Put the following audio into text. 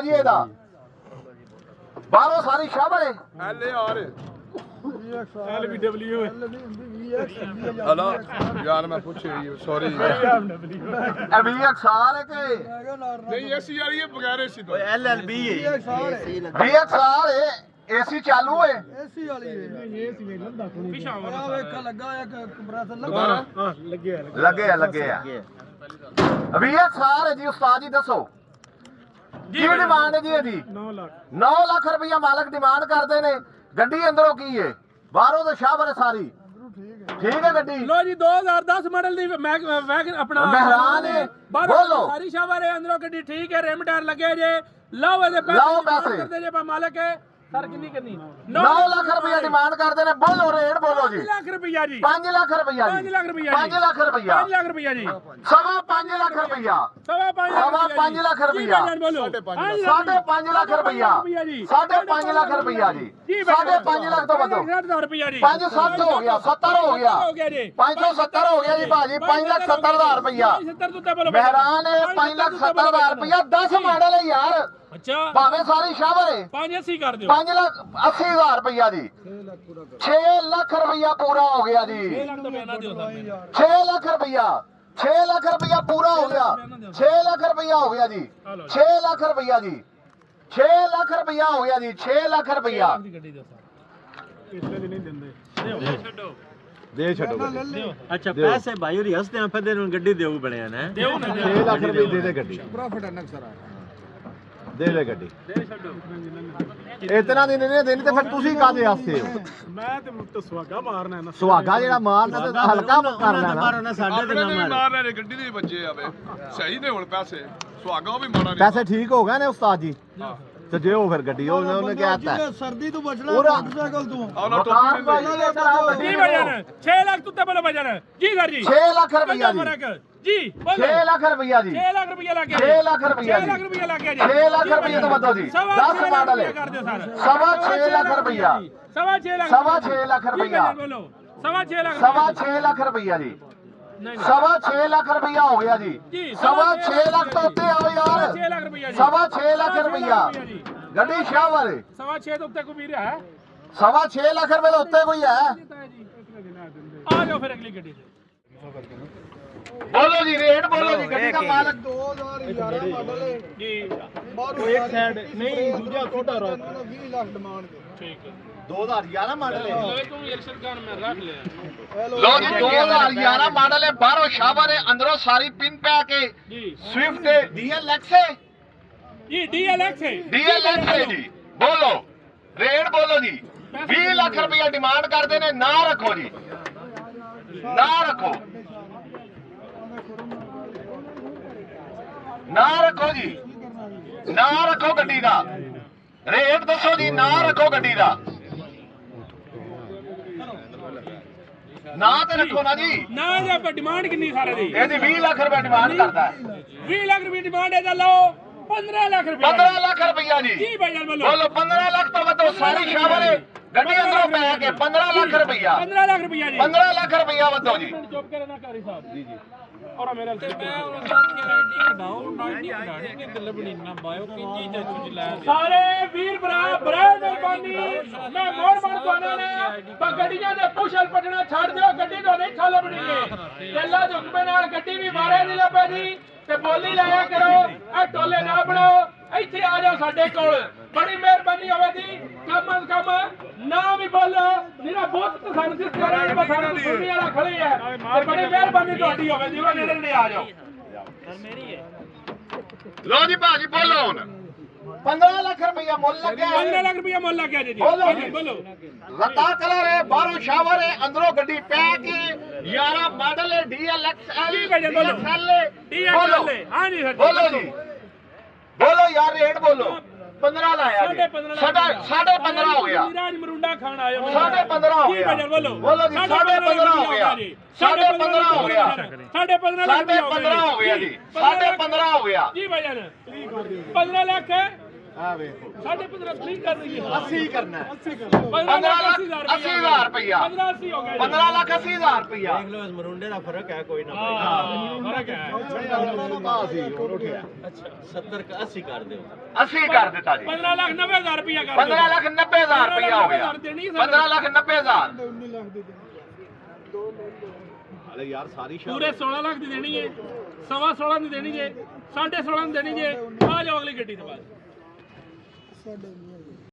ਜੀ ਇਹਦਾ ਬਾਹਰੋਂ ਸਾਰੀ ਸ਼ਾਬਰ ਹੈ LAR LBW ਹਲਾ ਯਾਰ ਮੈਂ ਪੁੱਛਿਆ ਸੌਰੀ VXR ਹੈ ਕਿ ਨਹੀਂ AC ਵਾਲੀ ਹੈ ਬਗੈਰ AC ਤੋਂ LLB ਹੈ VXR ਹੈ AC ਚਾਲੂ ਹੈ AC ਵਾਲੀ ਹੈ AC ਵੇਲਦਾ ਕੋਣੀ ਪਿਛਾਵਰ ਵੇਖ ਲੱਗਾ ਇੱਕ ਕੰਪਰੈਸਰ ਦੁਬਾਰਾ ਹਾਂ ਲੱਗਿਆ ਲੱਗੇ ਆ VXR ਹੈ ਜੀ ਉਸਤਾਦ ਜੀ ਦੱਸੋ ਕੀ ਡਿਮਾਂਡ ਹੈ ਜੀ ਇਹਦੀ 9 ਲੱਖ ਰੁਪਇਆ ਮਾਲਕ ਡਿਮਾਂਡ ਕਰਦੇ ਨੇ ਗੱਡੀ ਅੰਦਰੋਂ ਕੀ ਹੈ ਬਾਹਰੋਂ ਤਾਂ ਸ਼ਾਹਬਰ ਸਾਰੀ ਠੀਕ ਹੈ ਗੱਡੀ ਲੋ ਜੀ 2010 ਮਾਡਲ ਦੀ ਵੈਗਨ ਆਪਣਾ ਮਹਿਰਾਨ ਹੈ ਬੋਲੋ ਸਾਰੀ ਸ਼ਾਹਬਰ ਹੈ ਅੰਦਰੋਂ ਗੱਡੀ ਠੀਕ ਹੈ ਰਿਮ ਟਾਇਰ ਲੱਗੇ ਜੇ ਲਓ ਇਹਦੇ ਪੈਸੇ ਕਰਦੇ ਜੇ ਮਾਲਕ ਹੈ ਸਰ ਕਿੰਨੀ ਕਰਨੀ 9 ਲੱਖ ਰੁਪਇਆ ਡਿਮਾਂਡ ਕਰਦੇ ਨੇ ਬੋਲੋ ਰੇਟ ਬੋਲੋ ਜੀ 5 ਲੱਖ ਰੁਪਇਆ ਜੀ 5 ਲੱਖ ਰੁਪਇਆ 5 ਲੱਖ ਰੁਪਇਆ 5 ਲੱਖ ਰੁਪਇਆ 5 ਲੱਖ ਰੁਪਇਆ ਜੀ ਸਵਾ 5 ਲੱਖ ਰੁਪਇਆ ਸਵਾ 5 ਲੱਖ ਰੁਪਇਆ 5.5 ਲੱਖ ਰੁਪਇਆ 5.5 ਲੱਖ ਰੁਪਇਆ ਜੀ 5.5 ਲੱਖ ਤੋਂ ਵਧੋ 560 ਹੋ ਗਿਆ 70 ਹੋ ਗਿਆ 570 ਹੋ ਗਿਆ ਜੀ ਭਾਜੀ 5,70,000 ਰੁਪਇਆ ਮਹਿਰਾਨ ਹੈ 5,70,000 ਰੁਪਇਆ 10 ਮਾਡਲ ਹੈ ਯਾਰ ਅੱਛਾ ਭਾਵੇਂ ਸਾਰੀ ਸ਼ਾਹਬਰ ਹੈ 580 ਕਰ ਦਿਓ 5,80,000 ਰੁਪਇਆ ਜੀ 6 ਲੱਖ ਰੁਪਇਆ ਪੂਰਾ ਹੋ ਗਿਆ ਜੀ 6 ਲੱਖ ਤਾਂ ਪੈਣਾ ਦਿਓ ਸਰ 6 ਲੱਖ ਰੁਪਇਆ 6 ਲੱਖ ਰੁਪਇਆ ਪੂਰਾ ਹੋ ਗਿਆ 6 ਲੱਖ ਰੁਪਇਆ ਹੋ ਗਿਆ ਜੀ 6 ਲੱਖ ਰੁਪਇਆ ਜੀ 6 ਲੱਖ ਰੁਪਇਆ ਹੋ ਗਿਆ ਜੀ 6 ਲੱਖ ਰੁਪਇਆ ਪਿਛਲੇ ਦਿਨ ਨਹੀਂ ਦਿੰਦੇ ਛੱਡੋ ਦੇ ਛੱਡੋ ਅੱਛਾ ਪੈਸੇ ਭਾਈ ਹੋਰੀ ਹੱਸਦੇ ਆਂ ਫਿਰ ਨੂੰ ਗੱਡੀ ਦੇਉ ਬਣਿਆ ਨਾ ਦਿਓ ਨਾ 6 ਲੱਖ ਰੁਪਏ ਦੇ ਦੇ ਗੱਡੀ ਪ੍ਰੋਫਿਟ ਅਨਕ ਸਰ ਦੇ ਲੈ ਗੱਡੀ ਦੇ ਛੱਡੋ ਇਤਨਾ ਦੀ ਨਹੀਂ ਦੇਣੀ ਤੇ ਫਿਰ ਤੁਸੀਂ ਕਾਦੇ ਆਸਤੇ ਹੋ ਮੈਂ ਤੇ ਸੁਹਾਗਾ ਮਾਰਨਾ ਨਾ ਸੁਹਾਗਾ ਜਿਹੜਾ ਮਾਰਨਾ ਤੇ ਹਲਕਾ ਕਰਨਾ ਨਾ ਮਾਰੋ ਨਾ ਸਾਡੇ ਤੇ ਨਾ ਮਾਰ ਮਾਰ ਰਹੇ ਗੱਡੀ ਦੇ ਬੱਚੇ ਆਵੇ ਸਹੀ ਨੇ ਹੁਣ ਪੈਸੇ ਸੁਹਾਗਾ ਵੀ ਮਾਰਾ ਨਹੀਂ ਪੈਸੇ ਠੀਕ ਹੋ ਗਏ ਨੇ ਉਸਤਾਦ ਜੀ ਤੇ ਦਿਓ ਫਿਰ ਗੱਡੀ ਉਹਨੇ ਕਿਹਾ ਤਾ ਸਰਦੀ ਤੋਂ ਬਚਣਾ ਪੂਰਾ ਮੋਟਰਸਾਈਕਲ ਤੋਂ ਆਉਣਾ ਟੋਪੀ ਜੀ ਵਜਨ 6 ਲੱਖ ਤੁੱਤੇ ਬੋਲੋ ਵਜਨ ਜੀ ਸਰ ਜੀ 6 ਲੱਖ ਰੁਪਇਆ ਜੀ ਜੀ ਬੋਲੋ 6 ਲੱਖ ਰੁਪਇਆ ਜੀ 6 ਲੱਖ ਰੁਪਇਆ ਲੱਗ ਗਿਆ 6 ਲੱਖ ਰੁਪਇਆ 6 ਲੱਖ ਰੁਪਇਆ ਲੱਗ ਗਿਆ ਜੀ 6 ਲੱਖ ਰੁਪਇਆ ਤੋਂ ਵਧੋ ਜੀ 10 ਮਾਡਲ ਹੈ ਕਰ ਦਿਓ ਸਰ ਸਵਾ 6 ਲੱਖ ਰੁਪਇਆ ਸਵਾ 6 ਲੱਖ ਸਵਾ 6 ਲੱਖ ਰੁਪਇਆ ਬੋਲੋ ਸਵਾ 6 ਲੱਖ ਸਵਾ 6 ਲੱਖ ਰੁਪਇਆ ਜੀ ਸਵਾ 6 ਲੱਖ ਰੁਪਇਆ ਹੋ ਗਿਆ ਜੀ ਸਵਾ 6 ਲੱਖ ਤੋਂ ਉੱਤੇ ਆਓ ਯਾਰ 6 ਲੱਖ ਰੁਪਇਆ ਜੀ ਸਵਾ 6 ਲੱਖ ਰੁਪਇਆ ਗੱਡੀ ਸ਼ਾਹਬਰ ਹੈ ਸਵਾ 6 ਤੋਂ ਉੱਤੇ ਕੋਈ ਵੀਰ ਹੈ ਸਵਾ 6 ਲੱਖ ਰੁਪਏ ਦੇ ਉੱਤੇ ਕੋਈ ਹੈ ਆ ਜਾਓ ਫਿਰ ਅਗਲੀ ਗੱਡੀ ਤੇ ਬੋਲੋ ਜੀ ਰੇਟ ਬੋਲੋ ਜੀ ਗੱਡੀ ਦਾ ਮਾਲਕ 2011 ਮਾਡਲ ਹੈ ਜੀ ਬਾਹਰੋਂ ਇੱਕ ਸਾਈਡ ਨਹੀਂ ਦੂਜਾ ਛੋਟਾ 20 ਲੱਖ ਡਿਮਾਂਡ ਠੀਕ ਹੈ 2011 ਮਾਡਲ ਹੈ ਲੋ ਤੂੰ ਇਰਸ਼ਦ ਖਾਨ ਮੈਂ ਰੱਖ ਲਿਆ ਲੋ ਜੀ 2011 ਮਾਡਲ ਹੈ ਬਾਹਰੋਂ ਸ਼ਾਹਬਰ ਹੈ ਅੰਦਰੋਂ ਸਾਰੀ ਪਿਨ ਪੈ ਕੇ ਜੀ ਸਵਿਫਟ ਹੈ DLX ਹੈ ਜੀ DLX ਹੈ DLX ਹੈ ਜੀ ਬੋਲੋ ਰੇਟ ਬੋਲੋ ਜੀ 20 ਲੱਖ ਰੁਪਇਆ ਡਿਮਾਂਡ ਕਰਦੇ ਨੇ ਨਾ ਰੱਖੋ ਜੀ ਨਾ ਰੱਖੋ ਨਾ ਰੱਖੋ ਜੀ ਨਾ ਰੱਖੋ ਗੱਡੀ ਦਾ ਰੇਟ ਦੱਸੋ ਜੀ ਨਾ ਰੱਖੋ ਗੱਡੀ ਦਾ ਨਾ ਤੇ ਰੱਖੋ ਨਾ ਜੀ ਨਾ ਜੇ ਆਪਾਂ ਡਿਮਾਂਡ ਕਿੰਨੀ ਸਾਰੇ ਦੀ ਇਹਦੀ 20 ਲੱਖ ਰੁਪਏ ਡਿਮਾਂਡ ਕਰਦਾ ਹੈ 20 ਲੱਖ ਰੁਪਏ ਡਿਮਾਂਡ ਹੈ ਤਾਂ ਲਓ 15 ਲੱਖ ਰੁਪਏ 15 ਲੱਖ ਰੁਪਇਆ ਜੀ ਜੀ ਭਾਈ ਜਾਨ ਬੋਲੋ ਬੋਲੋ 15 ਲੱਖ ਤੋਂ ਵੱਧ ਸਾਰੀ ਸ਼ਾਮਲ ਹੈ ਗੱਡੀ ਅੰਦਰੋਂ ਪੈ ਕੇ 15 ਲੱਖ ਰੁਪਇਆ 15 ਲੱਖ ਰੁਪਏ ਜੀ 15 ਲੱਖ ਰੁਪਇਆ ਵੱਧੋ ਜੀ ਚੁੱਪ ਕਰੇ ਨਾ ਕਾਰੀ ਸਾਹਿਬ ਜੀ ਜੀ ਔਰ ਮੇਰੇ ਤੇ ਮੈਂ ਉਹ ਰਾਈਡਿੰਗ ਕਢਾਓ 90 ਕਢਾਣੀ ਕਿ ਦਿਲਬਣੀ ਨਾ ਬਾਇਓ ਕਿ ਚੀਜ਼ ਚੁੱਜ ਲੈ ਸਾਰੇ ਵੀਰ ਭਰਾ ਮਿਹਰਬਾਨੀ ਮੈਂ ਮੋੜ ਤੁਹਾਨੂੰ ਨੇ ਗੱਡੀਆਂ ਦੇ ਪੁਸ਼ਲ ਪਟਣਾ ਛੱਡ ਦਿਓ ਗੱਡੀ ਤੋਂ ਨਹੀਂ ਛਾਲ ਬਣੀਏ ਤੇਲਾ ਦੇ ਹੁਕਮ ਨਾਲ ਗੱਡੀ ਵੀ ਮਾਰੇ ਨਹੀਂ ਲੱਭੇ ਦੀ ਤੇ ਬੋਲੀ ਲਾਇਆ ਕਰੋ ਇਹ ਟੋਲੇ ਨਾ ਬਣਾਓ ਇੱਥੇ ਆ ਜਾਓ ਸਾਡੇ ਕੋਲ ਬੜੀ ਮਿਹਰਬਾਨੀ ਹੋਵੇਗੀ ਕਮ ਕਮ ਨਾ ਵੀ ਬੋਲੋ ਮੇਰਾ ਬਹੁਤ ਪਸੰਦ ਜਿਸ ਤਰ੍ਹਾਂ ਦੇ ਸਾਨੂੰ ਸੁਣਨੇ ਵਾਲਾ ਖੜੇ ਆ ਤੇ ਬੜੀ ਮਿਹਰਬਾਨੀ ਤੁਹਾਡੀ ਹੋਵੇਗੀ ਉਹ ਨੇੜੇ ਨੇੜੇ ਆ ਜਾਓ ਸਰ ਮੇਰੀ ਹੈ ਲੋ ਜੀ ਭਾਜੀ ਬੋਲੋ ਹੁਣ 15 ਲੱਖ ਰੁਪਇਆ ਮੁੱਲ ਲੱਗਿਆ 15 ਲੱਖ ਰੁਪਇਆ ਮੁੱਲ ਲੱਗਿਆ ਜੀ ਬੋਲੋ ਬੋਲੋ ਰਤਾ ਕਲਰ ਹੈ ਬਾਹਰੋਂ ਸ਼ਾਵਰ ਹੈ ਅੰਦਰੋਂ ਗੱਡੀ ਪੈ ਕੇ 11 ਮਾਡਲ ਹੈ DLX ਜੀ ਭਾਈ ਬੋਲੋ ਬੋਲੋ ਹਾਂ ਜੀ ਸਰ ਬੋਲੋ ਜੀ ਬੋਲੋ ਯਾਰ ਰੇਟ ਬੋਲੋ 15 ਲਾਇਆ ਜੀ 15.5 ਹੋ ਗਿਆ ਨਿਰਾਜ ਮਰੁੰਡਾ ਖਾਣ ਆਇਓ 15.5 ਹੋ ਗਿਆ ਬੋਲੋ ਬੋਲੋ ਜੀ 15.5 ਹੋ ਗਿਆ 15.5 ਹੋ ਗਿਆ 15.5 15.5 ਹੋ ਗਿਆ ਜੀ 15.5 ਹੋ ਗਿਆ ਜੀ ਭਾਈ ਜਾਨ 15 ਲੱਖ ਆ ਵੇਖੋ 15.5 ਨਹੀਂ ਕਰ ਦਈਏ 80 ਕਰਨਾ 15 ਲੱਖ 80,000 ਰੁਪਇਆ 15 80 ਹੋ ਗਿਆ 15 ਲੱਖ 80,000 ਰੁਪਇਆ ਦੇਖ ਲਓ ਇਸ ਮਰੁੰਡੇ ਦਾ ਫਰਕ ਹੈ ਕੋਈ ਨਾ ਫਰਕ ਹੈ ਅੱਛਾ 70 80 ਕਰ ਦਿਓ 80 ਕਰ ਦਿੱਤਾ ਜੀ 15 ਲੱਖ 90,000 ਰੁਪਇਆ ਕਰ 15 ਲੱਖ 90,000 ਰੁਪਇਆ ਹੋ ਗਿਆ 15 ਲੱਖ 90,000 19 ਲੱਖ ਦੇ ਹਲੇ ਯਾਰ ਸਾਰੀ ਪੂਰੇ 16 ਲੱਖ ਦੀ ਦੇਣੀ ਹੈ 16.5 ਦੀ ਦੇਣੀ ਹੈ 16.5 ਦੀ ਦੇਣੀ ਹੈ ਆ ਜਾਓ ਅਗਲੀ ਗੱਡੀ ਤੋਂ ਬਾਅਦ ਸਾਡੇ